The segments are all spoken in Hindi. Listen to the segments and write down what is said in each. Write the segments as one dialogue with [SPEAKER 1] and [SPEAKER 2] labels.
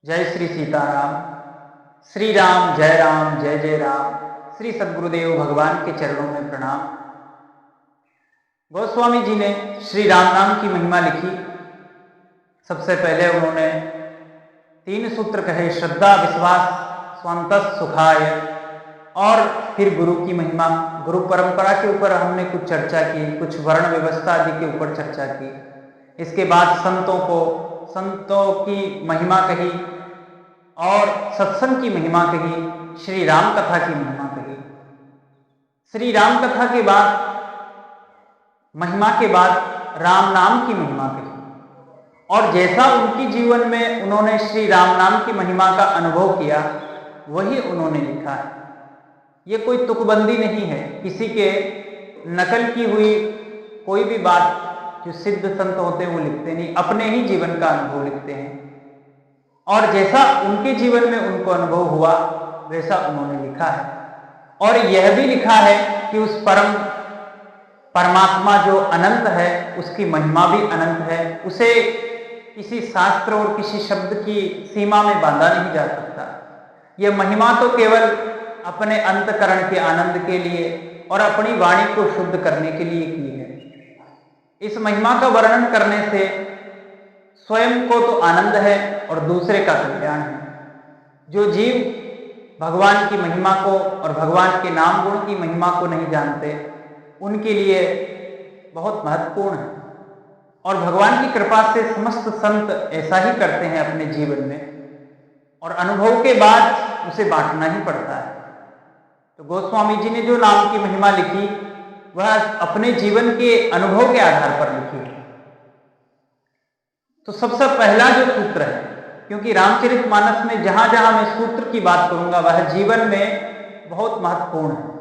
[SPEAKER 1] जय श्री सीताराम। श्री राम जय राम जय जय राम। श्री सद्गुरुदेव भगवान के चरणों में प्रणाम। गोस्वामी जी ने श्री राम नाम की महिमा लिखी। सबसे पहले उन्होंने 3 सूत्र कहे, श्रद्धा विश्वास स्वांतः सुखाय, और फिर गुरु की महिमा, गुरु परंपरा के ऊपर हमने कुछ चर्चा की, कुछ वर्ण व्यवस्था आदि के ऊपर चर्चा की। इसके बाद संतों की महिमा कही और सत्संग की महिमा कही, श्री राम कथा की महिमा कही। श्री राम कथा के बाद, महिमा के बाद राम नाम की महिमा कही, और जैसा उनकी जीवन में उन्होंने श्री राम नाम की महिमा का अनुभव किया वही उन्होंने लिखा है। ये कोई तुकबंदी नहीं है, किसी के नकल की हुई कोई भी बात जो सिद्ध संत होते हैं वो लिखते नहीं, अपने ही जीवन का अनुभव लिखते हैं। और जैसा उनके जीवन में उनको अनुभव हुआ वैसा उन्होंने लिखा है। और यह भी लिखा है कि उस परमात्मा जो अनंत है उसकी महिमा भी अनंत है, उसे किसी शास्त्र और किसी शब्द की सीमा में बांधा नहीं जा सकता। यह महिमा तो केवल अपने अंतकरण के आनंद के लिए और अपनी वाणी को शुद्ध करने के लिए की है। इस महिमा का वर्णन करने से स्वयं को तो आनंद है और दूसरे का कल्याण है। जो जीव भगवान की महिमा को और भगवान के नाम गुण की महिमा को नहीं जानते उनके लिए बहुत महत्वपूर्ण है। और भगवान की कृपा से समस्त संत ऐसा ही करते हैं अपने जीवन में, और अनुभव के बाद उसे बांटना ही पड़ता है। तो गोस्वामी जी ने जो नाम की महिमा लिखी वह अपने जीवन के अनुभव के आधार पर लिखी है। तो सबसे पहला जो सूत्र है, क्योंकि रामचरितमानस में जहां जहां मैं सूत्र की बात करूंगा वह जीवन में बहुत महत्वपूर्ण है।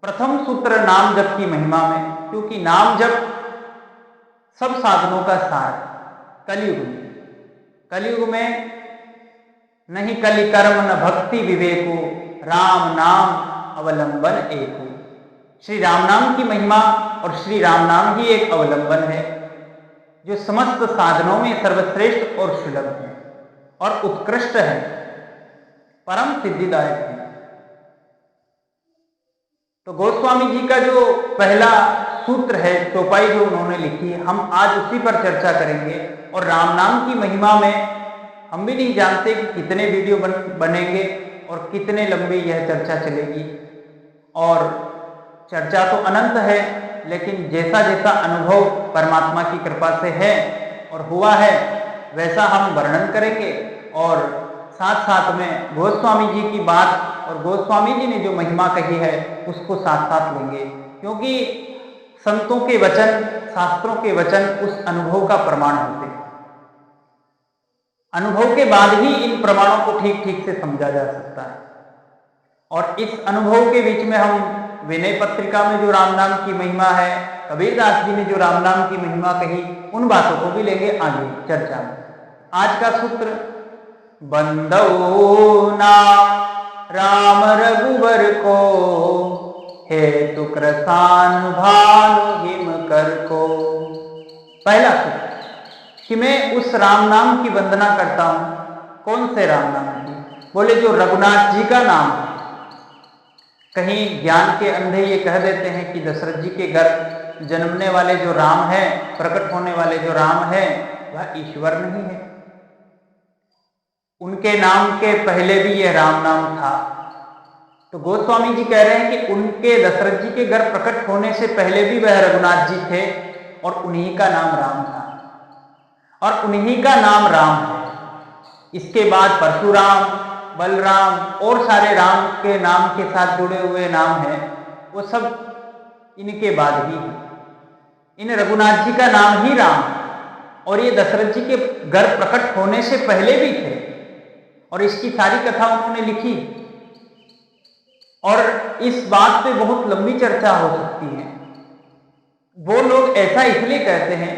[SPEAKER 1] प्रथम सूत्र नाम जप की महिमा में, क्योंकि नाम जप सब साधनों का सार है। कलयुग में नहीं कलि कर्म न भक्ति विवेको, राम नाम अवलंबन एको। श्री राम नाम की महिमा और श्री राम नाम ही एक अवलंबन है जो समस्त साधनों में सर्वश्रेष्ठ और सुलभ है और उत्कृष्ट है, परम सिद्धिदायक है। तो गोस्वामी जी का जो पहला सूत्र है, चौपाई जो उन्होंने लिखी, हम आज उसी पर चर्चा करेंगे। और राम नाम की महिमा में हम भी नहीं जानते कि कितने वीडियो बनेंगे और कितने लंबी यह चर्चा चलेगी। और चर्चा तो अनंत है, लेकिन जैसा जैसा अनुभव परमात्मा की कृपा से है और हुआ है वैसा हम वर्णन करेंगे, और साथ साथ में गोस्वामी जी की बात और गोस्वामी जी ने जो महिमा कही है उसको साथ साथ लेंगे, क्योंकि संतों के वचन, शास्त्रों के वचन उस अनुभव का प्रमाण होते हैं। अनुभव के बाद ही इन प्रमाणों को ठीक ठीक से समझा जा सकता है। और इस अनुभव के बीच में हम विनय पत्रिका में जो राम नाम की महिमा है, कबीरदास जी ने जो राम नाम की महिमा कही, उन बातों को भी लेंगे आगे चर्चा में। आज का सूत्र, बंदो नाम राम रघुवर को, हेतु कृसान भानु हिम कर को। पहला सूत्र कि मैं उस राम नाम की वंदना करता हूं। कौन से राम नाम की? बोले जो रघुनाथ जी का नाम है। कहीं ज्ञान के अंधे ये कह देते हैं कि दशरथ जी के घर जन्मने वाले जो राम है, प्रकट होने वाले जो राम है, वह ईश्वर नहीं है। उनके नाम के पहले भी यह राम नाम था। तो गोस्वामी जी कह रहे हैं कि उनके दशरथ जी के घर प्रकट होने से पहले भी वह रघुनाथ जी थे और उन्हीं का नाम राम था और उन्हीं का नाम राम है। इसके बाद परशुराम, बलराम और सारे राम के नाम के साथ जुड़े हुए नाम हैं, वो सब इनके बाद ही हैं। इन रघुनाथ जी का नाम ही राम, और ये दशरथ जी के घर प्रकट होने से पहले भी थे, और इसकी सारी कथा उन्होंने लिखी। और इस बात पे बहुत लंबी चर्चा हो सकती है। वो लोग ऐसा इसलिए कहते हैं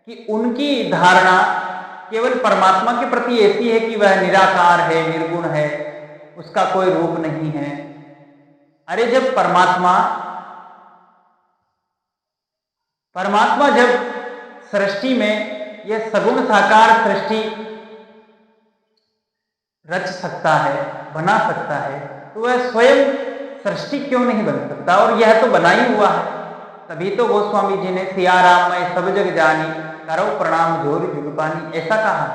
[SPEAKER 1] कि उनकी धारणा केवल परमात्मा के प्रति ऐसी है कि वह निराकार है, निर्गुण है, उसका कोई रूप नहीं है। अरे जब परमात्मा जब सृष्टि में, यह सगुण साकार सृष्टि रच सकता है, बना सकता है, तो वह स्वयं सृष्टि क्यों नहीं बन सकता? और यह तो बना ही हुआ है। तभी तो गोस्वामी जी ने सिया राम मैं सब जग जानी, करो प्रणाम जोर जुग पानी, ऐसा कहा।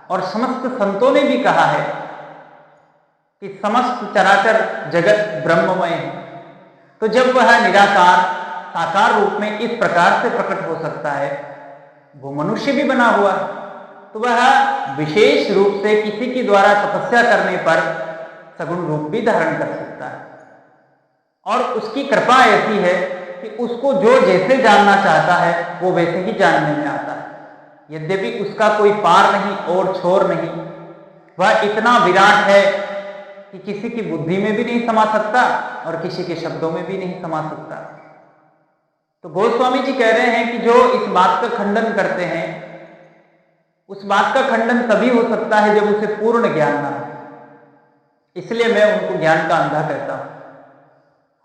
[SPEAKER 1] और समस्त संतों ने भी कहा है कि समस्त चराचर जगत ब्रह्ममय है। तो जब वह निराकार साकार रूप में इस प्रकार से प्रकट हो सकता है, वो मनुष्य भी बना हुआ है, तो वह विशेष रूप से किसी के द्वारा तपस्या करने पर सगुण रूप भी धारण कर सकता है। और उसकी कृपा ऐसी है कि उसको जो जैसे जानना चाहता है वो वैसे ही जानने में आता है। यद्यपि उसका कोई पार नहीं और छोर नहीं, वह इतना विराट है कि किसी की बुद्धि में भी नहीं समा सकता और किसी के शब्दों में भी नहीं समा सकता। तो गोस्वामी जी कह रहे हैं कि जो इस बात का खंडन करते हैं, उस बात का खंडन तभी हो सकता है जब उसे पूर्ण ज्ञान ना हो। इसलिए मैं उनको ज्ञान का अंधा कहता हूं।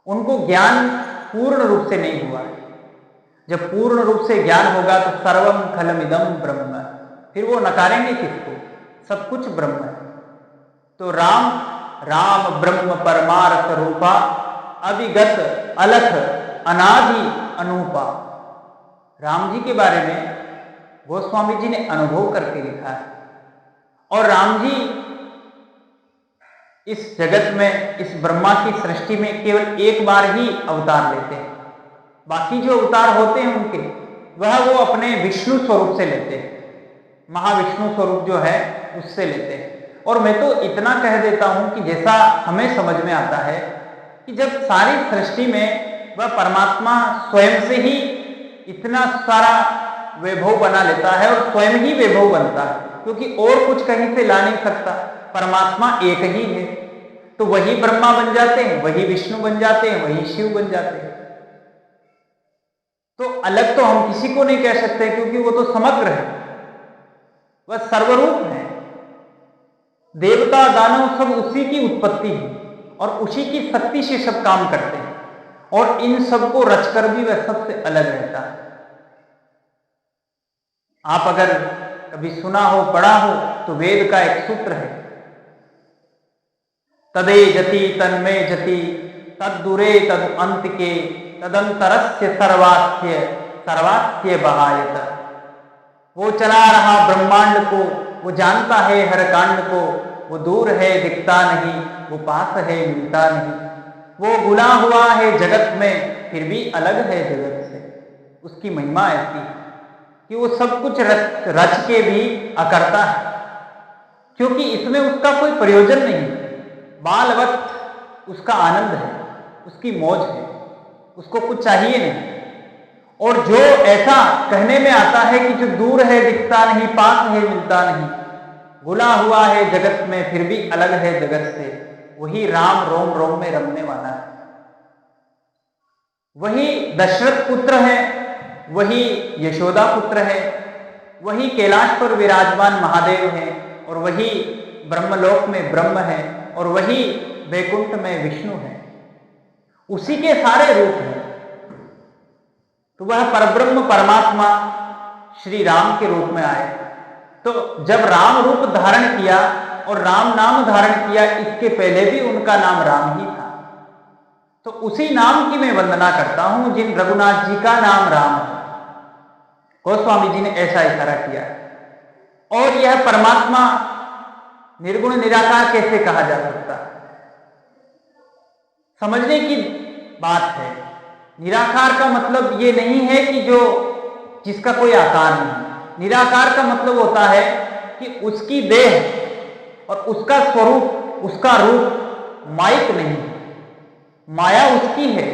[SPEAKER 1] उनको ज्ञान पूर्ण रूप से नहीं हुआ है। जब पूर्ण रूप से ज्ञान होगा तो सर्वम खलमिदम ब्रह्म, फिर वो नकारेंगे किसको? सब कुछ ब्रह्म है। तो राम राम ब्रह्म परमार्थ रूपा, अविगत अलख अनादि अनूपा। राम जी के बारे में गोस्वामी जी ने अनुभव करके लिखा है। और राम जी इस जगत में, इस ब्रह्मा की सृष्टि में केवल एक बार ही अवतार लेते हैं। बाकी जो अवतार होते हैं उनके, वह वो अपने विष्णु स्वरूप से लेते हैं, महाविष्णु स्वरूप जो है उससे लेते हैं। और मैं तो इतना कह देता हूं कि जैसा हमें समझ में आता है कि जब सारी सृष्टि में वह परमात्मा स्वयं से ही इतना सारा वैभव बना लेता है और स्वयं ही वैभव बनता है, क्योंकि और कुछ कहीं से ला नहीं सकता, परमात्मा एक ही है। तो वही ब्रह्मा बन जाते हैं, वही विष्णु बन जाते हैं, वही शिव बन जाते हैं। तो अलग तो हम किसी को नहीं कह सकते, क्योंकि वो तो समग्र है, वह सर्वरूप है। देवता दानव सब उसी की उत्पत्ति है और उसी की शक्ति से सब काम करते हैं, और इन सबको रचकर भी वह सबसे अलग रहता है। आप अगर कभी सुना हो, पढ़ा हो, तो वेद का एक सूत्र है, तदे जति तन्मे जति तद्दूरे तद अंत के तदंतरस्य सर्वास्य सर्वास्य बहायत। वो चला रहा ब्रह्मांड को, वो जानता है हर कांड को, वो दूर है दिखता नहीं, वो पास है मिलता नहीं। वो गुला हुआ है जगत में, फिर भी अलग है जगत से। उसकी महिमा ऐसी है कि वो सब कुछ रच के भी अकर्ता है, क्योंकि इसमें उसका कोई प्रयोजन नहीं। बालवत उसका आनंद है, उसकी मौज है, उसको कुछ चाहिए नहीं। और जो ऐसा कहने में आता है कि जो दूर है दिखता नहीं, पास है मिलता नहीं, गुला हुआ है जगत में फिर भी अलग है जगत से, वही राम रोम रोम में रमने वाला है। वही दशरथ पुत्र है, वही यशोदा पुत्र है, वही कैलाश पर विराजमान महादेव है, और वही ब्रह्मलोक में ब्रह्म है, और वही वैकुंठ में विष्णु है। उसी के सारे रूप हैं। तो वह परब्रह्म परमात्मा श्री राम के रूप में आए। तो जब राम रूप धारण किया और राम नाम धारण किया, इसके पहले भी उनका नाम राम ही था। तो उसी नाम की मैं वंदना करता हूं जिन रघुनाथ जी का नाम राम है। गोस्वामी जी ने ऐसा इशारा किया। और यह परमात्मा निर्गुण निराकार कैसे कहा जा सकता है? समझने की बात है। निराकार का मतलब ये नहीं है कि जो जिसका कोई आकार नहीं। निराकार का मतलब होता है कि उसकी देह और उसका स्वरूप, उसका रूप माइक नहीं, माया उसकी है,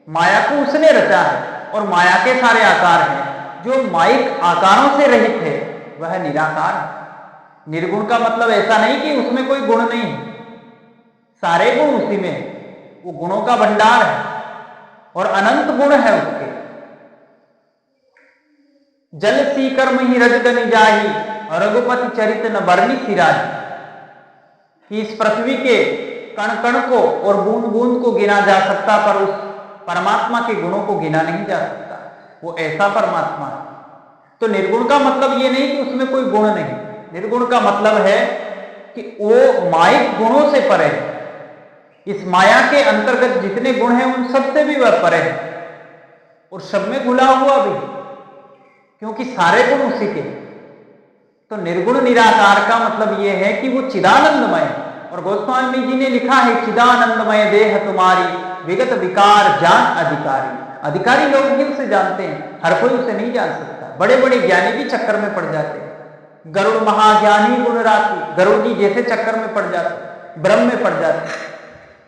[SPEAKER 1] माया को उसने रचा है, और माया के सारे आकार हैं। जो माइक आकारों से रहित है वह निराकार है। निर्गुण का मतलब ऐसा नहीं कि उसमें कोई गुण नहीं है, सारे गुण उसी में है, वो गुणों का भंडार है और अनंत गुण है उसके। जल सी कर्म ही रजगनि जाही, रघुपति चरित न बरनी सिराही। कि इस पृथ्वी के कण कण को और बूंद बूंद को गिना जा सकता, पर उस परमात्मा के गुणों को गिना नहीं जा सकता। वो ऐसा परमात्मा है। तो निर्गुण का मतलब ये नहीं कि उसमें कोई गुण नहीं। निर्गुण का मतलब है कि वो माइक गुणों से परे है। इस माया के अंतर्गत जितने गुण हैं उन सबसे भी वह परे है और सब में घुला हुआ भी, क्योंकि सारे गुण उसी के। तो निर्गुण निराकार का मतलब यह है कि वो चिदानंदमय है। और गोस्वामी जी ने लिखा है, चिदानंदमय देह तुम्हारी विगत विकार जान अधिकारी। अधिकारी लोग ही उसे जानते हैं, हर कोई उसे नहीं जान सकता। बड़े बड़े ज्ञानी भी चक्कर में पड़ जाते हैं। गरुड़ महाज्ञानी गुण राशि, गरुड़ जी जैसे चक्कर में पड़ जाते, भ्रम में पड़ जाते।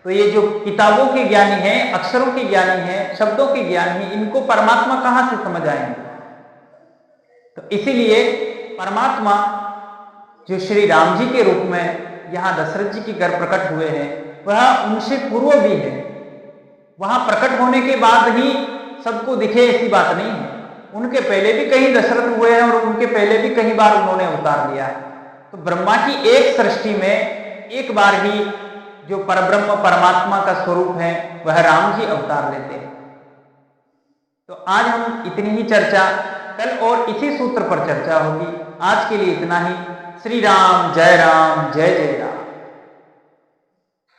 [SPEAKER 1] तो ये जो किताबों के ज्ञानी हैं, अक्षरों के ज्ञानी हैं, शब्दों के ज्ञानी हैं, इनको परमात्मा कहां से समझ आएंगे। तो इसीलिए परमात्मा जो श्री राम जी के रूप में यहां दशरथ जी के घर प्रकट हुए हैं, वह उनसे पूर्व भी है। वहां प्रकट होने के बाद ही सबको दिखे ऐसी बात नहीं है। उनके पहले भी कहीं दशरथ हुए हैं और उनके पहले भी कई बार उन्होंने अवतार लिया है। तो ब्रह्मा की एक सृष्टि में एक बार ही जो परब्रह्म परमात्मा का स्वरूप है वह राम जी अवतार लेते हैं। तो आज हम इतनी ही चर्चा, कल और इसी सूत्र पर चर्चा होगी। आज के लिए इतना ही। श्री राम जय जय राम।